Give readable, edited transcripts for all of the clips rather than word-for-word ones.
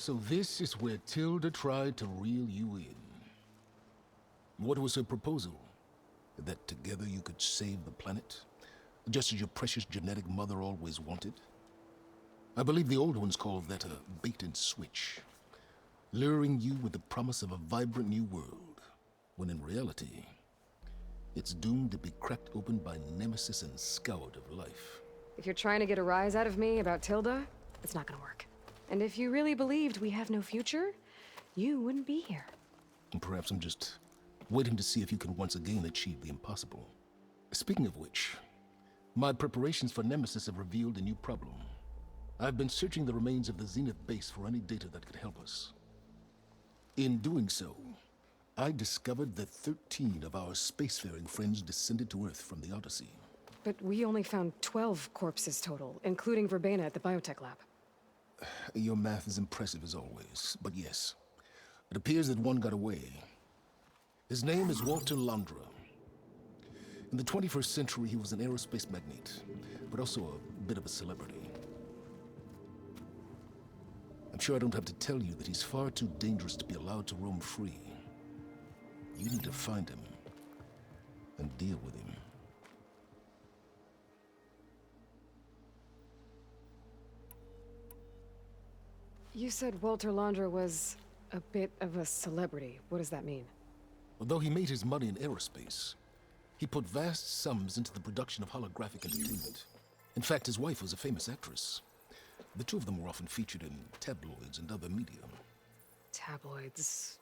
So this is where Tilda tried to reel you in. What was her proposal? That together you could save the planet? Just as your precious genetic mother always wanted? I believe the old ones called that a bait and switch. Luring you with the promise of a vibrant new world, when in reality, it's doomed to be cracked open by nemesis and scoured of life. If you're trying to get a rise out of me about Tilda, it's not gonna work. And if you really believed we have no future, you wouldn't be here. And perhaps I'm just waiting to see if you can once again achieve the impossible. Speaking of which, my preparations for Nemesis have revealed a new problem. I've been searching the remains of the Zenith base for any data that could help us. In doing so, I discovered that 13 of our spacefaring friends descended to Earth from the Odyssey. But we only found 12 corpses total, including Verbena at the biotech lab. Your math is impressive as always, but yes, it appears that one got away. His name is Walter Londra. In the 21st century, he was an aerospace magnate, but also a bit of a celebrity. I'm sure I don't have to tell you that he's far too dangerous to be allowed to roam free. You need to find him and deal with him. You said Walter Londra was a bit of a celebrity. What does that mean? Although he made his money in aerospace, he put vast sums into the production of holographic entertainment. In fact, his wife was a famous actress. The two of them were often featured in tabloids and other media. Tabloids?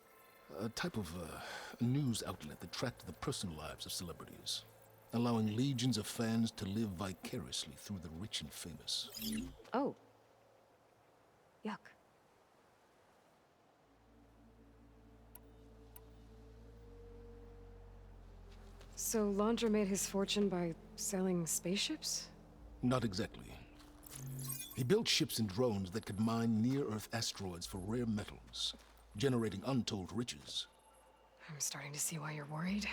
A type of news outlet that tracked the personal lives of celebrities, allowing legions of fans to live vicariously through the rich and famous. Oh. Yuck. So Londra made his fortune by selling spaceships? Not exactly. He built ships and drones that could mine near-Earth asteroids for rare metals, generating untold riches. I'm starting to see why you're worried.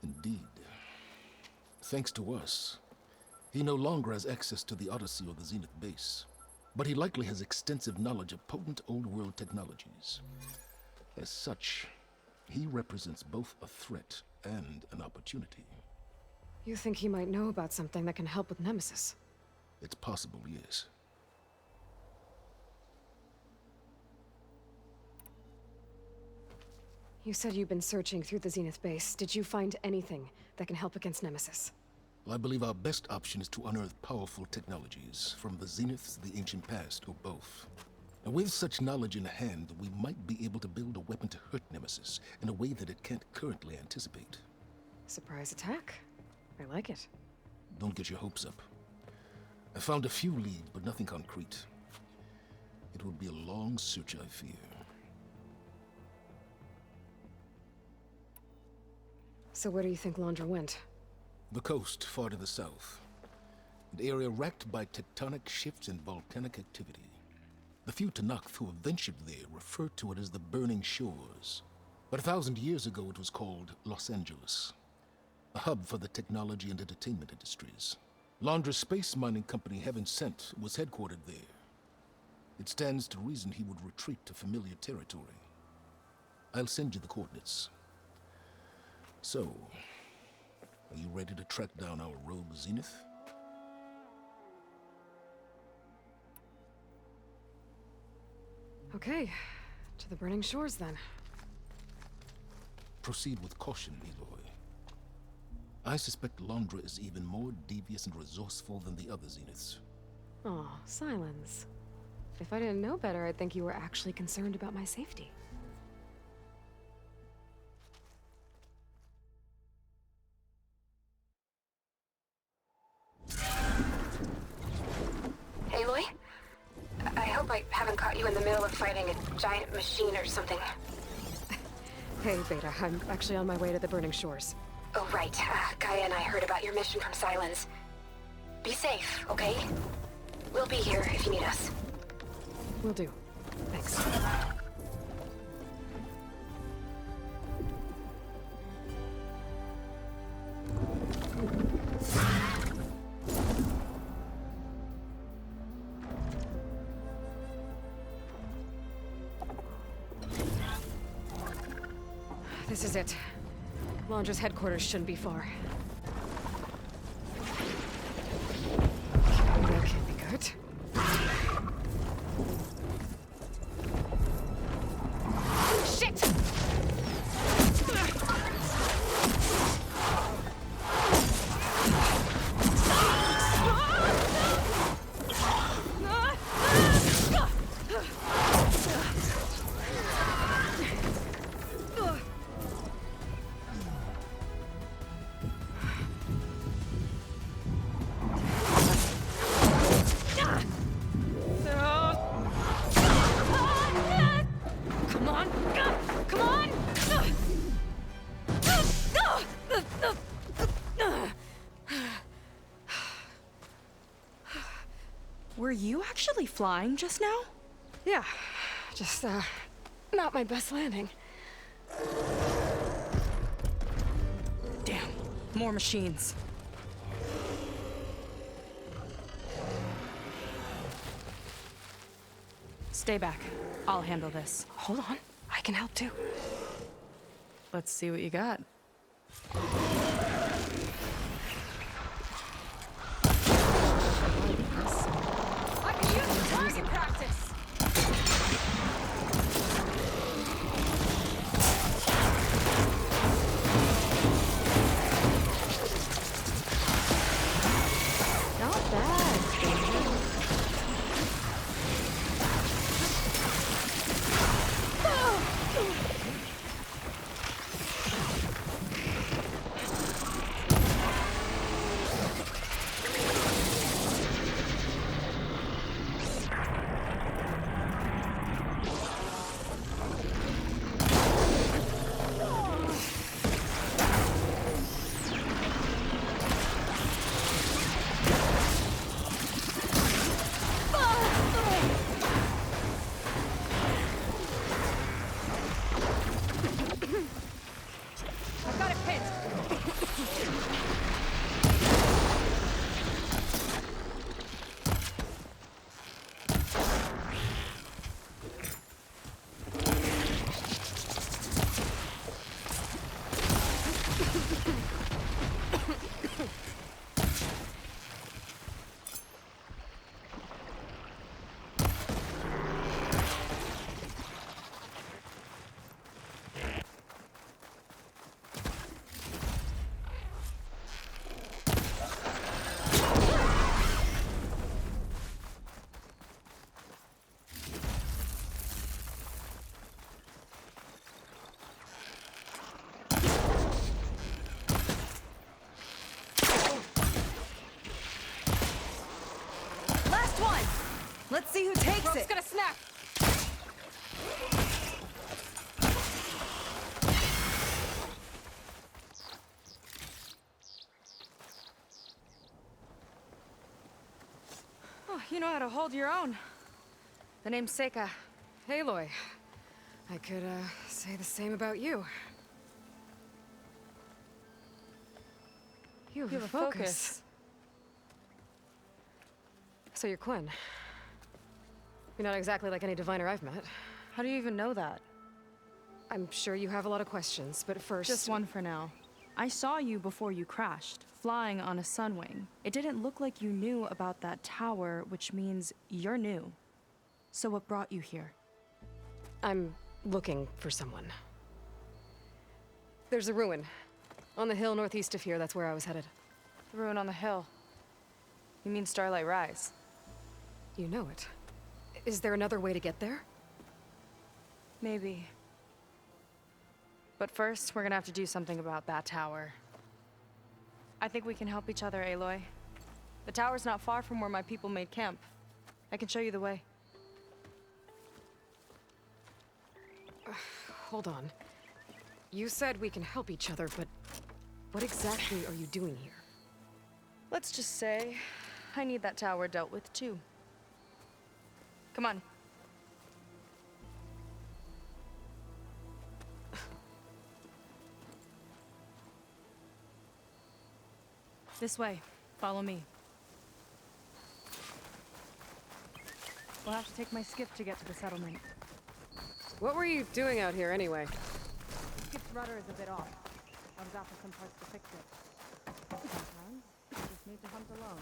Indeed. Thanks to us, he no longer has access to the Odyssey or the Zenith base, but he likely has extensive knowledge of potent old-world technologies. As such, he represents both a threat and an opportunity. You think he might know about something that can help with Nemesis? It's possible, yes. You said you've been searching through the Zenith base. Did you find anything that can help against Nemesis? Well, I believe our best option is to unearth powerful technologies from the Zeniths, the ancient past, or both. And with such knowledge in hand, we might be able to build a weapon to hurt Nemesis in a way that it can't currently anticipate. Surprise attack? I like it. Don't get your hopes up. I found a few leads, but nothing concrete. It will be a long search, I fear. So where do you think Londra went? The coast, far to the south. An area racked by tectonic shifts and volcanic activity. The few Tanakh who have ventured there refer to it as the Burning Shores. But 1,000 years ago it was called Los Angeles, a hub for the technology and entertainment industries. Londra's space mining company, Heaven Sent, was headquartered there. It stands to reason he would retreat to familiar territory. I'll send you the coordinates. So, are you ready to track down our rogue Zenith? Okay, to the Burning Shores then. Proceed with caution, Eloy. I suspect Londra is even more devious and resourceful than the other Zeniths. Aw, Silence. If I didn't know better, I'd think you were actually concerned about my safety. Aloy? I hope I haven't caught you in the middle of fighting a giant machine or something. Hey, Beta, I'm actually on my way to the Burning Shores. Oh, right. Gaia and I heard about your mission from Silence. Be safe, okay? We'll be here if you need us. Will do. Thanks. This is it. Launcher's headquarters shouldn't be far. That can't be good. Shit! Come on! Come on! Were you actually flying just now? Yeah, just, not my best landing. Damn, more machines. Stay back. I'll handle this. Hold on, I can help too. Let's see what you got. I can use the target practice! Not bad. I've got it pinned. Last one! Let's see who takes Rope's it! gonna snap! Oh, you know how to hold your own. The name's Seika. Aloy. I could, say the same about you. You have a focus. So you're Quinn. You're not exactly like any diviner I've met. How do you even know that? I'm sure you have a lot of questions, but first... Just one for now. I saw you before you crashed, flying on a sunwing. It didn't look like you knew about that tower, which means you're new. So what brought you here? I'm looking for someone. There's a ruin. On the hill northeast of here, that's where I was headed. The ruin on the hill. You mean Starlight Rise? You know it. Is there another way to get there? Maybe. But first, we're gonna have to do something about that tower. I think we can help each other, Aloy. The tower's not far from where my people made camp. I can show you the way. Hold on. You said we can help each other, but what exactly are you doing here? Let's just say, I need that tower dealt with too. Come on. This way. Follow me. We'll have to take my skiff to get to the settlement. What were you doing out here anyway? Skip's rudder is a bit off. I was after some parts to fix it. Sometimes, you just need to hunt alone.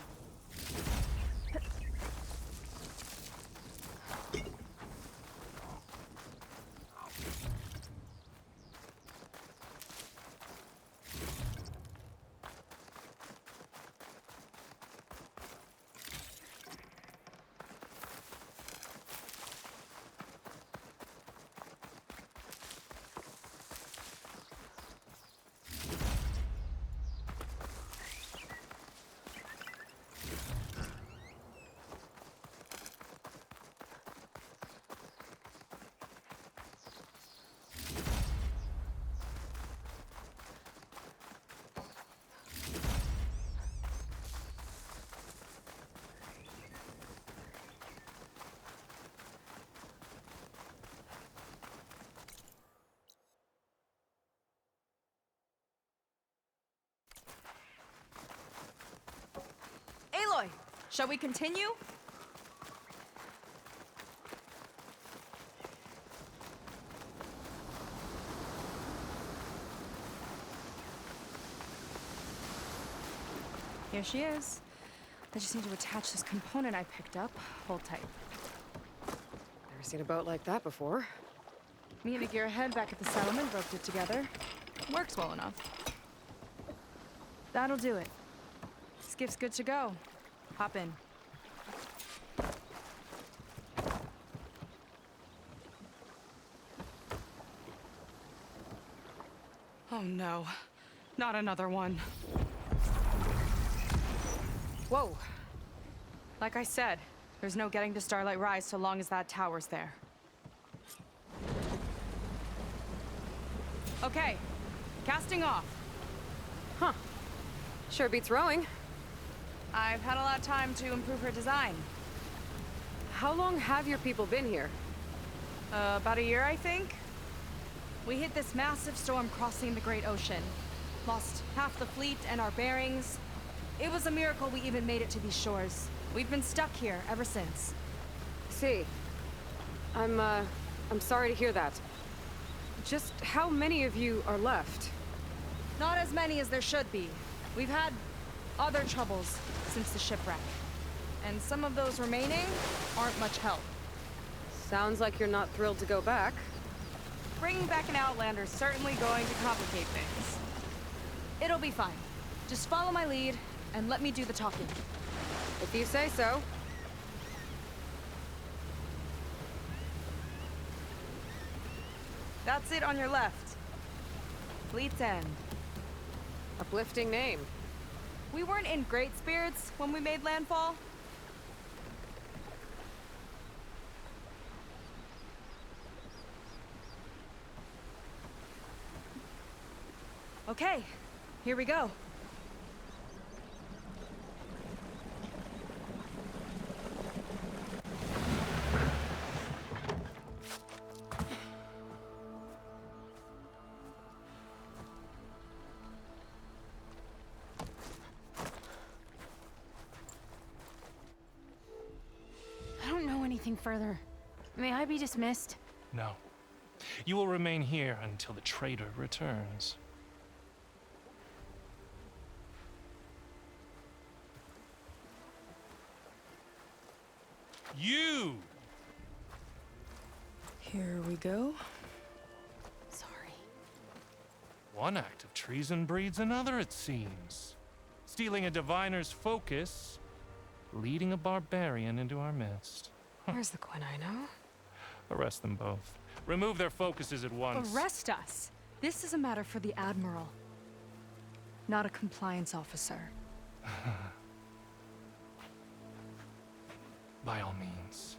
Aloy, shall we continue? Here she is. I just need to attach this component I picked up. Hold tight. Never seen a boat like that before. Me and a gearhead back at the settlement roped it together. Works well enough. That'll do it. Skiff's good to go. Hop in. Oh no, not another one. Whoa. Like I said, there's no getting to Starlight Rise so long as that tower's there. Okay, casting off. Huh. Sure beats rowing. I've had a lot of time to improve her design. How long have your people been here? About a year, I think. We hit this massive storm crossing the Great Ocean. Lost half the fleet and our bearings. It was a miracle we even made it to these shores. We've been stuck here ever since. See. I'm sorry to hear that. Just how many of you are left? Not as many as there should be. We've had other troubles since the shipwreck. And some of those remaining aren't much help. Sounds like you're not thrilled to go back. Bringing back an Outlander is certainly going to complicate things. It'll be fine. Just follow my lead and let me do the talking. If you say so. That's it on your left. Fleet's End. Uplifting name. We weren't in great spirits when we made landfall. Okay, here we go. I don't know anything further. May I be dismissed? No. You will remain here until the traitor returns. You! Here we go. Sorry. One act of treason breeds another, it seems. Stealing a diviner's focus, leading a barbarian into our midst. Where's the Quinn I know? Arrest them both. Remove their focuses at once. Arrest us. This is a matter for the Admiral, not a compliance officer. By all means.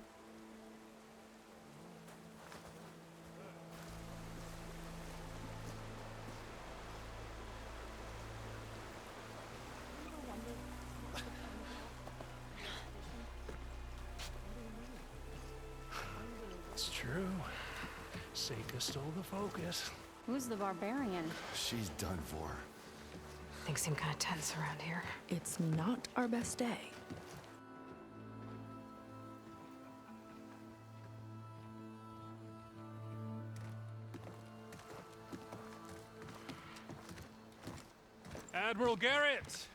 It's true. Seika stole the focus. Who's the barbarian? She's done for. Things seem kind of tense around here. It's not our best day. Admiral Garrett!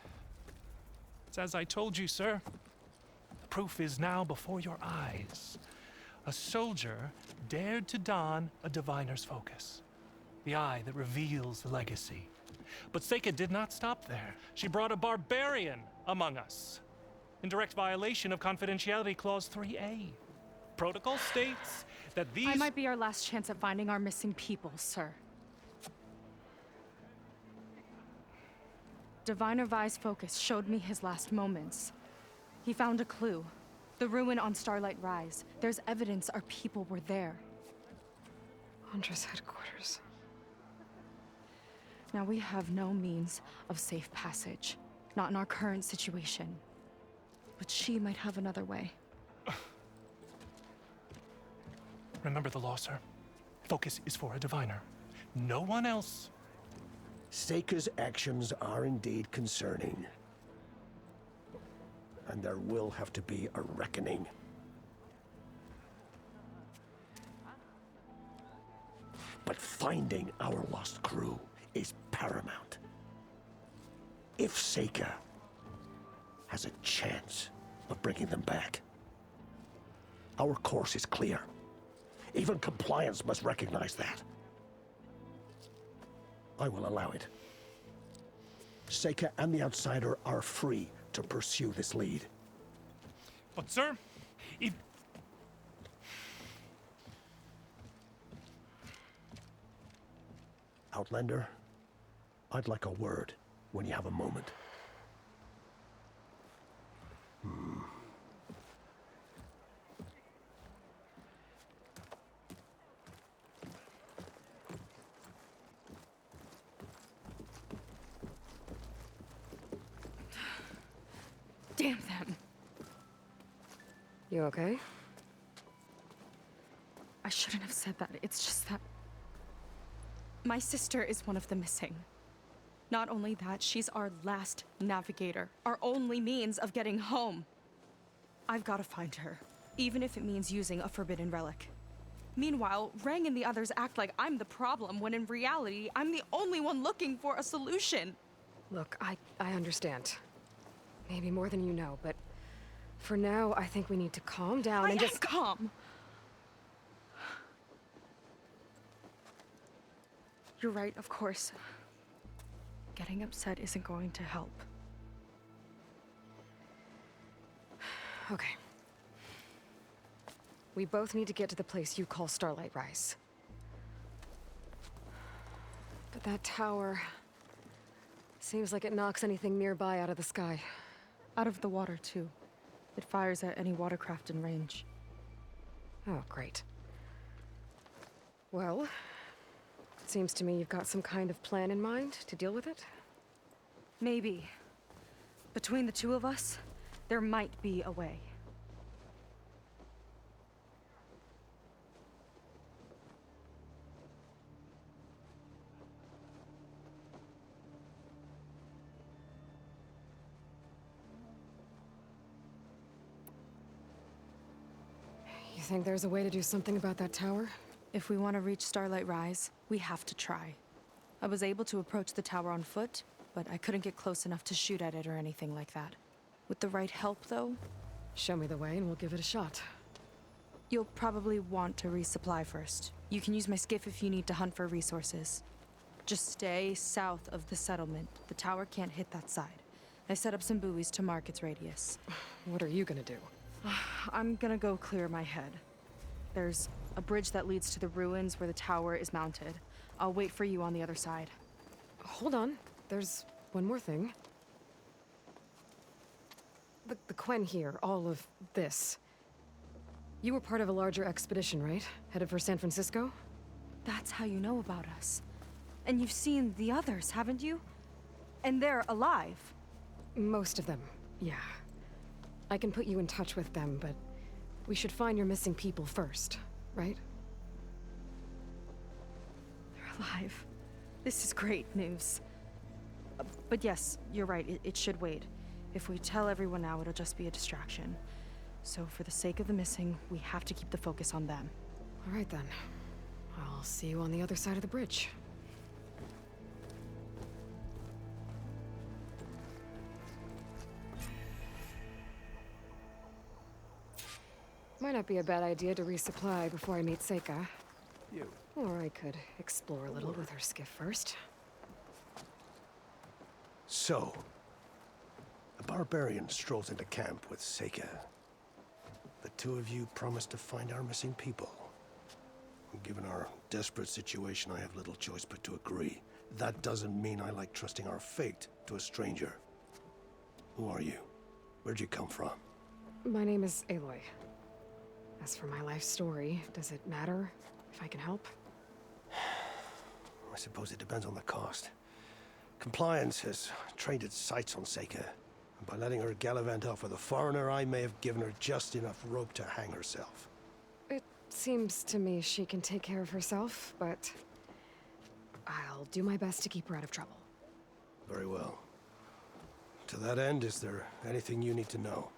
It's as I told you, sir. The proof is now before your eyes. A soldier dared to don a diviner's focus, the eye that reveals the legacy. But Seika did not stop there. She brought a barbarian among us, in direct violation of Confidentiality Clause 3A. Protocol states that these— I might be our last chance at finding our missing people, sir. Diviner Vi's focus showed me his last moments. He found a clue. The ruin on Starlight Rise. There's evidence our people were there. Hunter's headquarters. Now we have no means of safe passage. Not in our current situation. But she might have another way. Remember the law, sir. Focus is for a diviner. No one else. Seika's actions are indeed concerning. And there will have to be a reckoning. But finding our lost crew is paramount. If Seika has a chance of bringing them back, our course is clear. Even compliance must recognize that. I will allow it. Seika and the Outsider are free to pursue this lead. But, sir, if— Outlander, I'd like a word when you have a moment. Damn them. You okay? I shouldn't have said that. It's just that my sister is one of the missing. Not only that, she's our last navigator, our only means of getting home. I've got to find her, even if it means using a forbidden relic. Meanwhile, Rang and the others act like I'm the problem, when in reality, I'm the only one looking for a solution. Look, I understand. Maybe more than you know, but for now, I think we need to calm down and just— calm. You're right, of course. Getting upset isn't going to help. Okay. We both need to get to the place you call Starlight Rise. But that tower seems like it knocks anything nearby out of the sky. Out of the water, too. It fires at any watercraft in range. Oh, great. Well, it seems to me you've got some kind of plan in mind to deal with it. Maybe. Between the two of us, there might be a way. You think there's a way to do something about that tower? If we want to reach Starlight Rise, we have to try. I was able to approach the tower on foot, but I couldn't get close enough to shoot at it or anything like that. With the right help, though, Show me the way and we'll give it a shot. you'll probably want to resupply first. You can use my skiff if you need to hunt for resources. Just stay south of the settlement. The tower can't hit that side. I set up some buoys to mark its radius. What are you gonna do? I'm gonna go clear my head. There's a bridge that leads to the ruins where the tower is mounted. I'll wait for you on the other side. Hold on. There's one more thing. The Quen here, all of this. You were part of a larger expedition, right? Headed for San Francisco? That's how you know about us. And you've seen the others, haven't you? And they're alive. Most of them, yeah. I can put you in touch with them, but we should find your missing people first, right? They're alive. This is great news. But yes, you're right, it should wait. If we tell everyone now, it'll just be a distraction. So for the sake of the missing, we have to keep the focus on them. All right then. I'll see you on the other side of the bridge. Might not be a bad idea to resupply before I meet Seika. You. Or I could explore a little with her skiff first. So, a barbarian strolls into camp with Seika. The two of you promised to find our missing people. Given our desperate situation, I have little choice but to agree. That doesn't mean I like trusting our fate to a stranger. Who are you? Where'd you come from? My name is Aloy. As for my life story, does it matter if I can help? I suppose it depends on the cost. Compliance has trained its sights on Seika. And by letting her gallivant off with a foreigner, I may have given her just enough rope to hang herself. It seems to me she can take care of herself, but I'll do my best to keep her out of trouble. Very well. To that end, is there anything you need to know?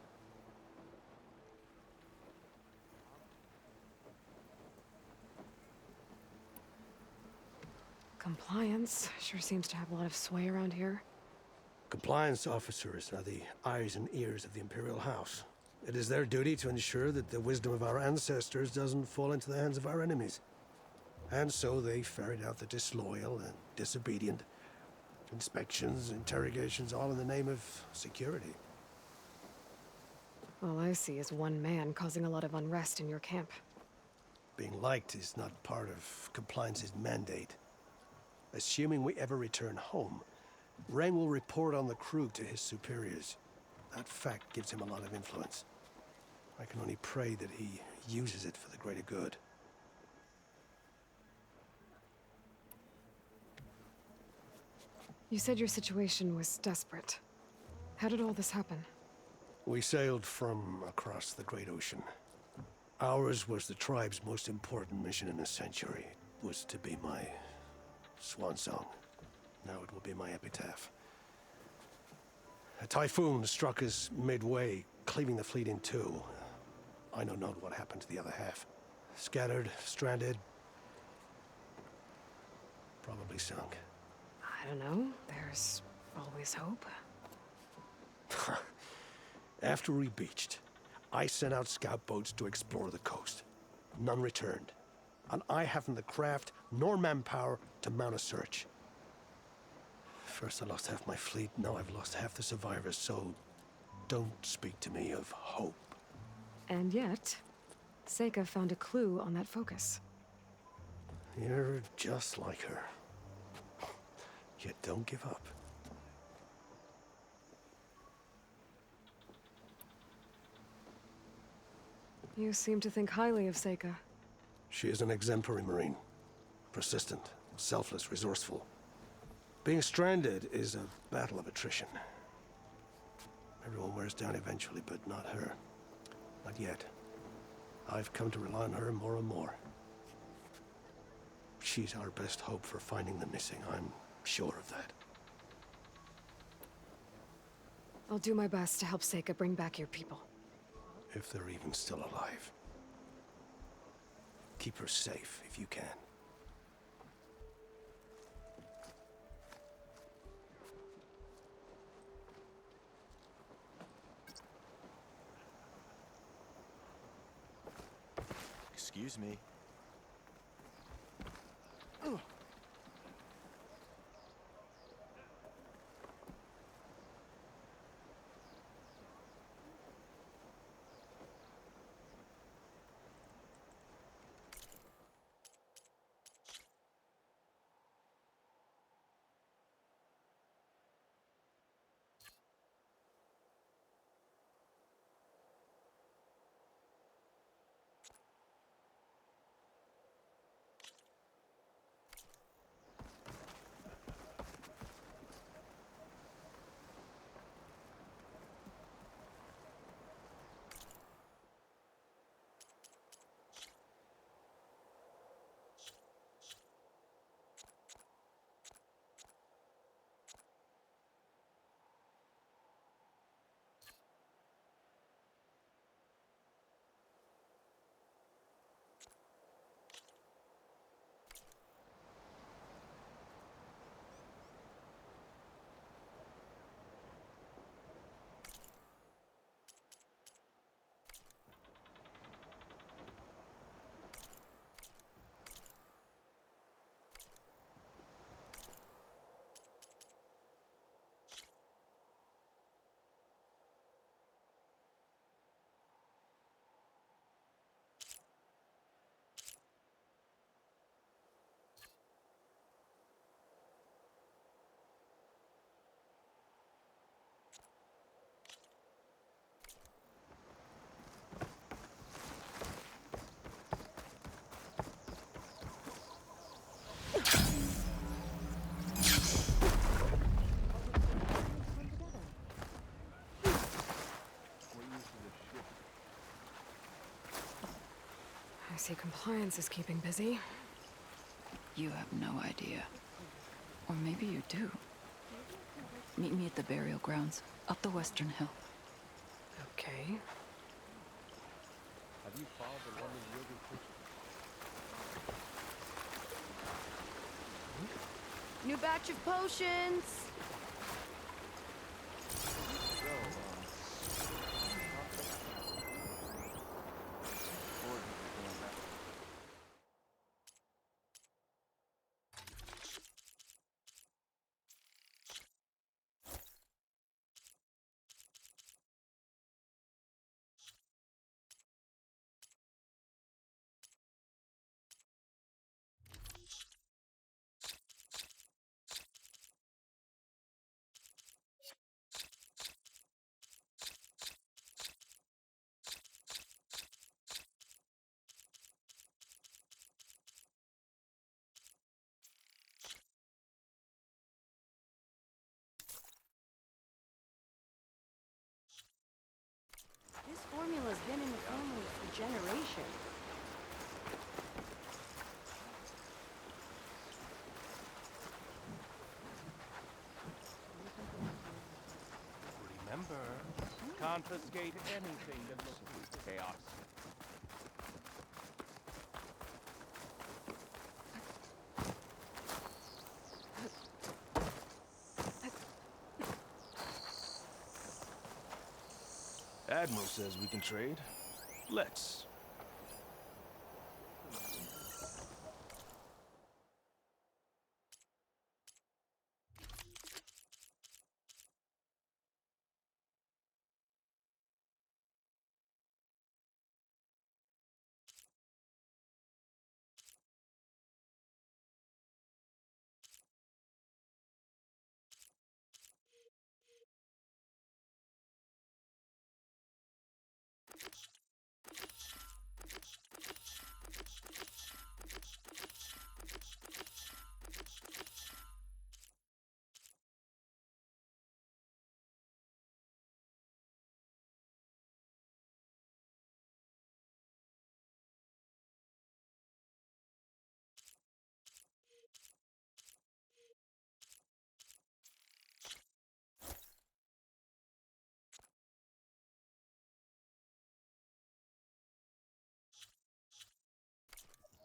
Compliance sure seems to have a lot of sway around here. Compliance officers are the eyes and ears of the Imperial House. It is their duty to ensure that the wisdom of our ancestors doesn't fall into the hands of our enemies. And so they ferret out the disloyal and disobedient. Inspections, interrogations, all in the name of security. All I see is one man causing a lot of unrest in your camp. Being liked is not part of Compliance's mandate. Assuming we ever return home, Ren will report on the crew to his superiors. That fact gives him a lot of influence. I can only pray that he uses it for the greater good. You said your situation was desperate. How did all this happen? We sailed from across the Great Ocean. Ours was the tribe's most important mission in a century. It was to be my swan song. Now it will be my epitaph. A typhoon struck us midway, cleaving the fleet in two. I know not what happened to the other half. Scattered, stranded, probably sunk. I don't know. There's always hope. After we beached, I sent out scout boats to explore the coast. None returned. And I haven't the craft nor manpower to mount a search. First I lost half my fleet, now I've lost half the survivors, so don't speak to me of hope. And yet, Seika found a clue on that focus. You're just like her. Yet don't give up. You seem to think highly of Seika. She is an exemplary Marine. Persistent, selfless, resourceful. Being stranded is a battle of attrition. Everyone wears down eventually, but not her. Not yet. I've come to rely on her more and more. She's our best hope for finding the missing, I'm sure of that. I'll do my best to help Seika bring back your people. If they're even still alive. Keep her safe if you can. Excuse me. see compliance is keeping busy. You have no idea. Or maybe you do. Meet me at the burial grounds, up the western hill. Okay. Have you followed the London yogurt picture? New batch of potions! This formula's been in the family for generations. Remember, confiscate anything that looks like chaos. Admiral says we can trade. Let's.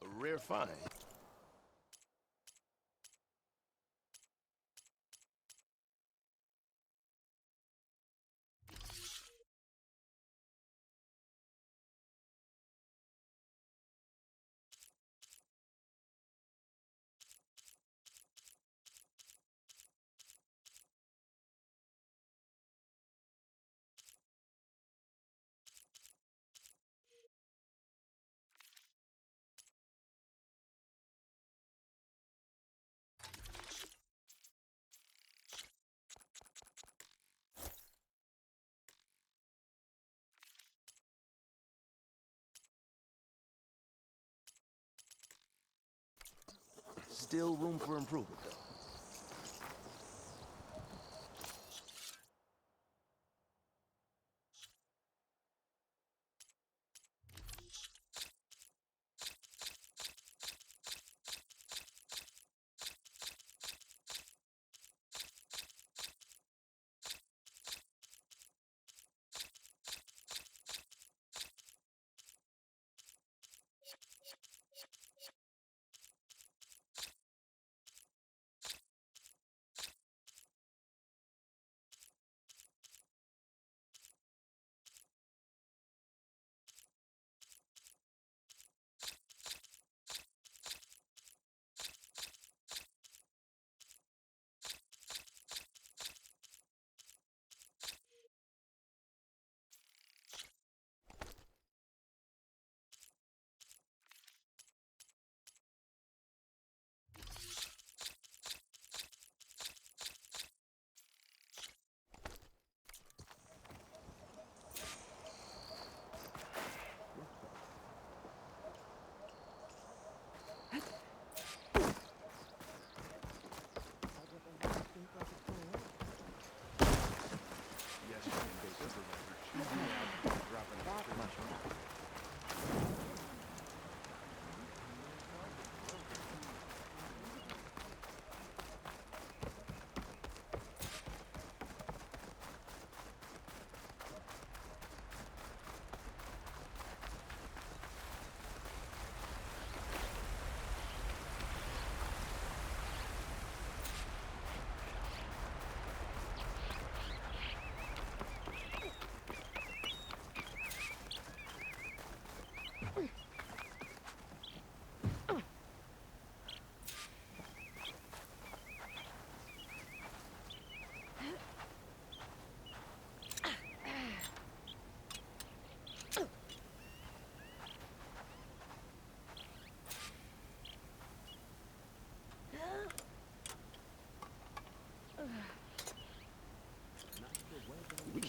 A rare find. Still room for improvement, though.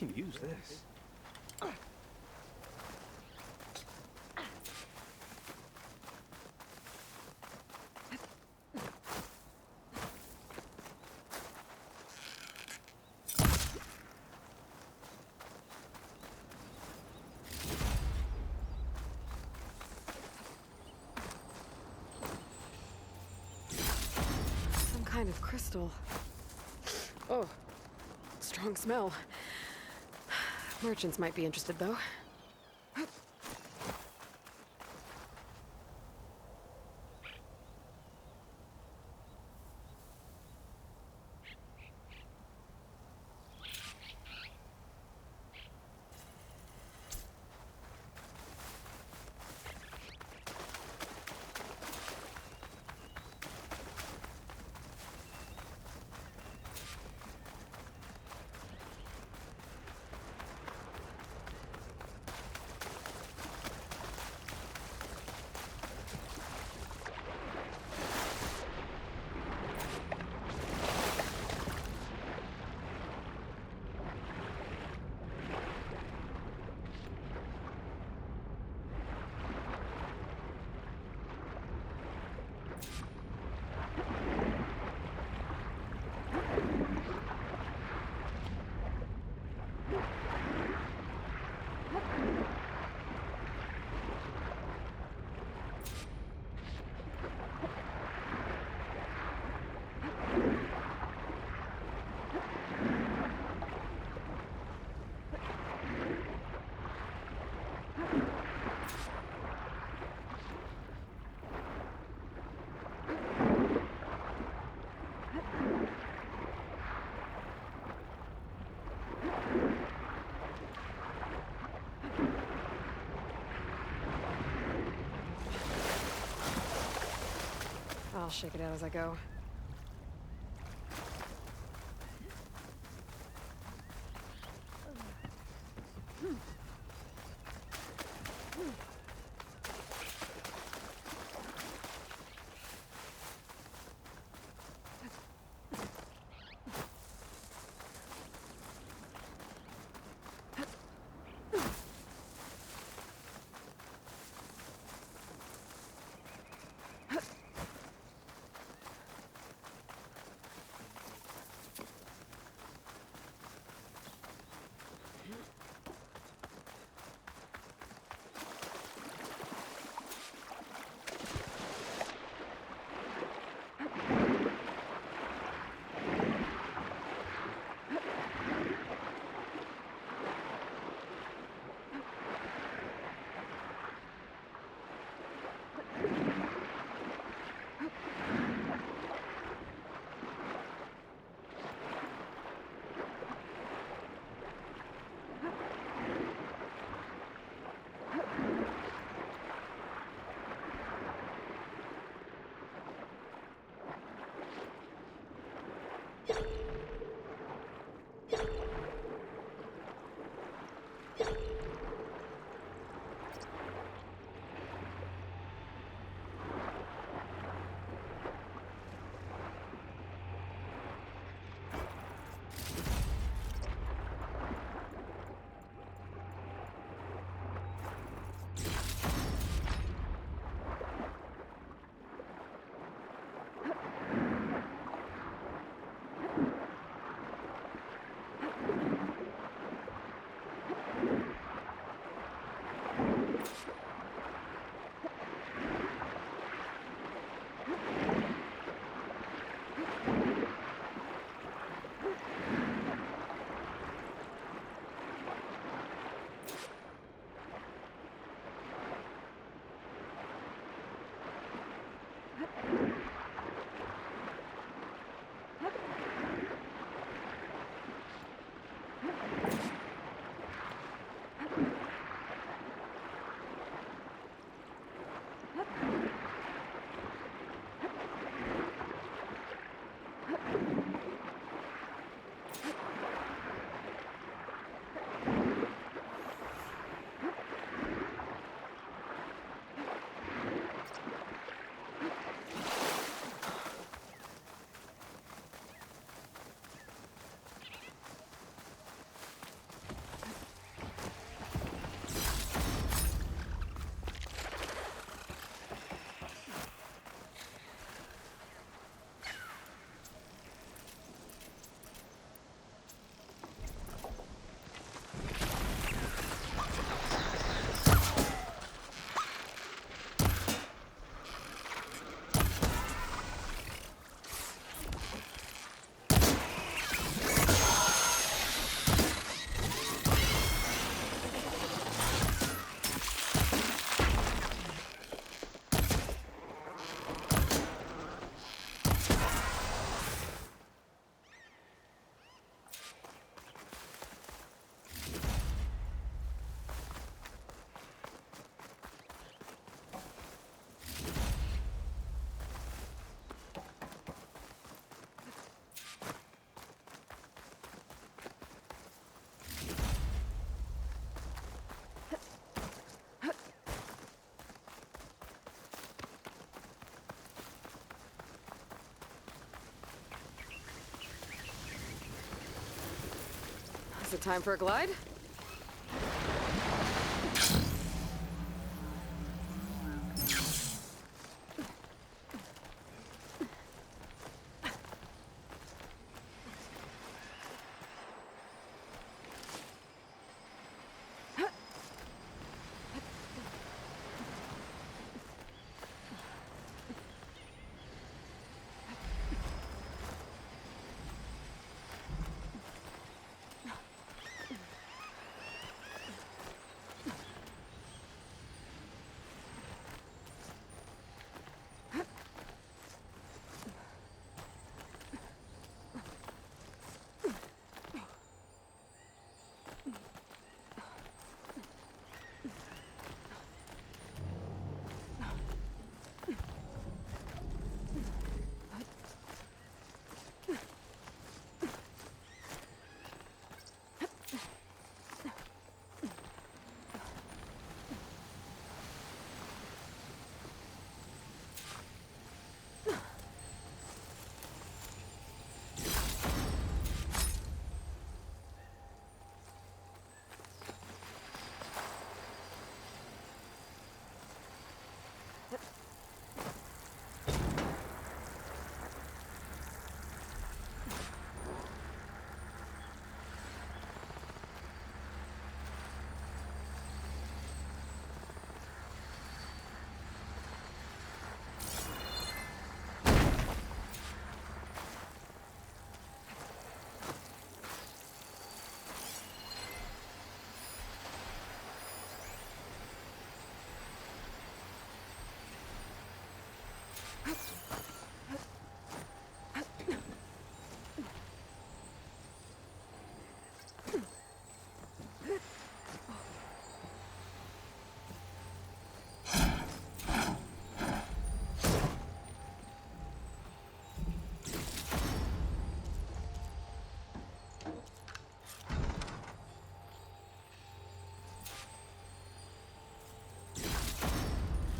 can use this. Some kind of crystal. Oh, strong smell. Merchants might be interested, though. I'll shake it out as I go. Is it time for a glide?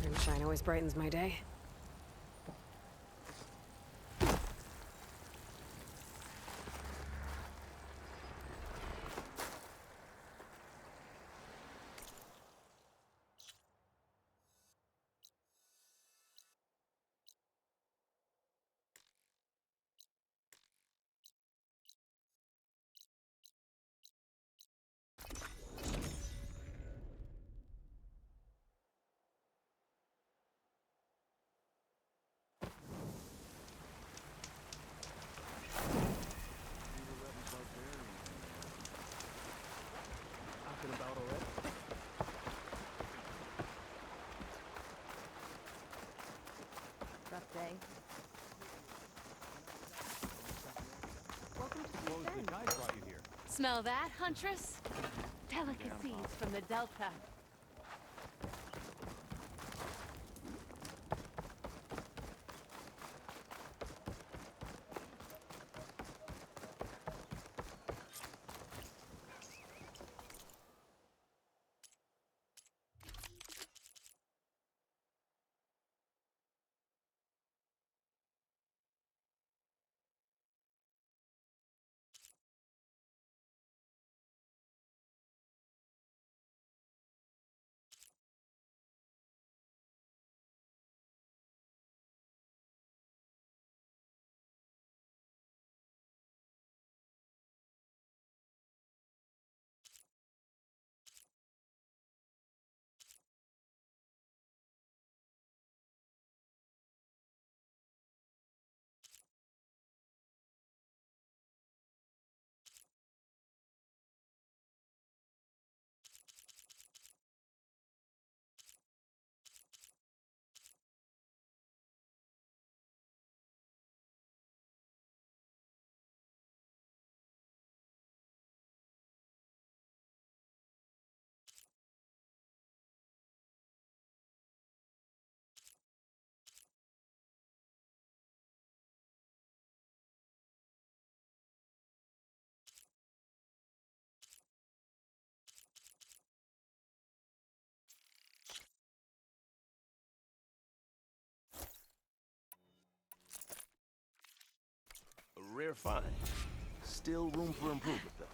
Moonshine always brightens my day. Rough day. Suppose the guide brought you here. Smell that, Huntress? Delicacies from the Delta. A rare find. Still room for improvement, though.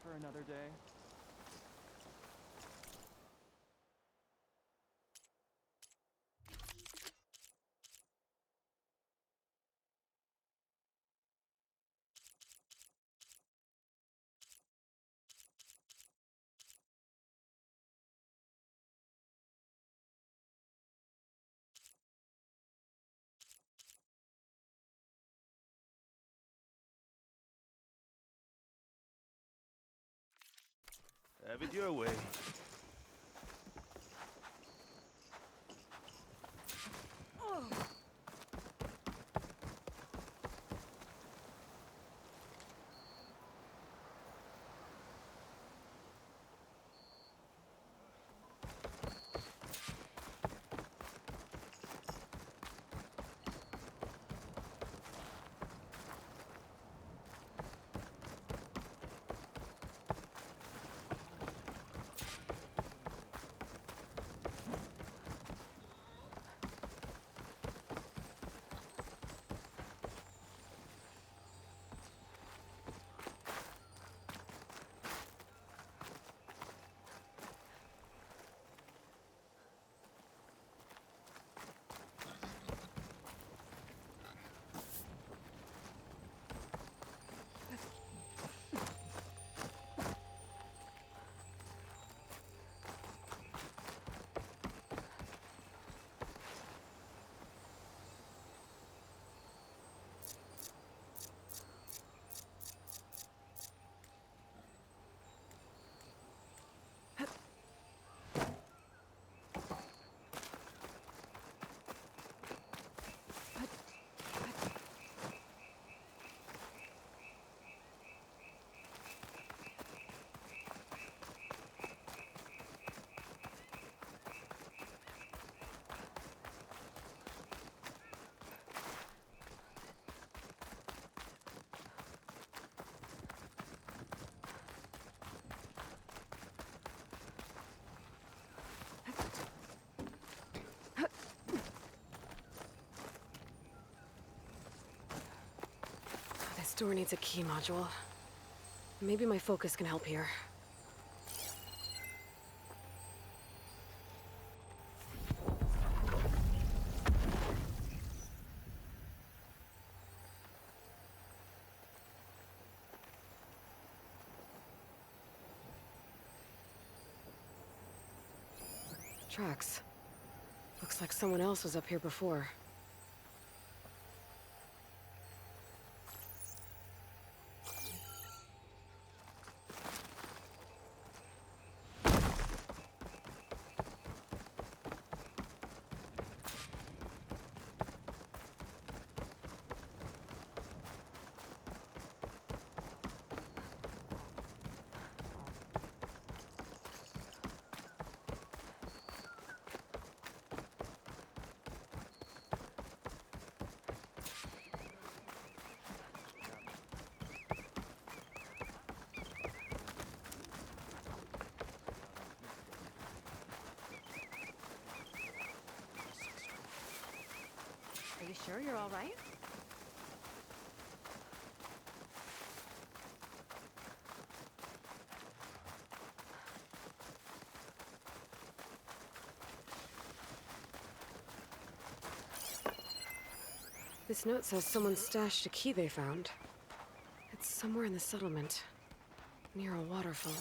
for another day. Have it your way. This door needs a key module. Maybe my focus can help here. Tracks. Looks like someone else was up here before. Are you sure you're all right? This note says someone stashed a key they found. It's somewhere in the settlement, near a waterfall.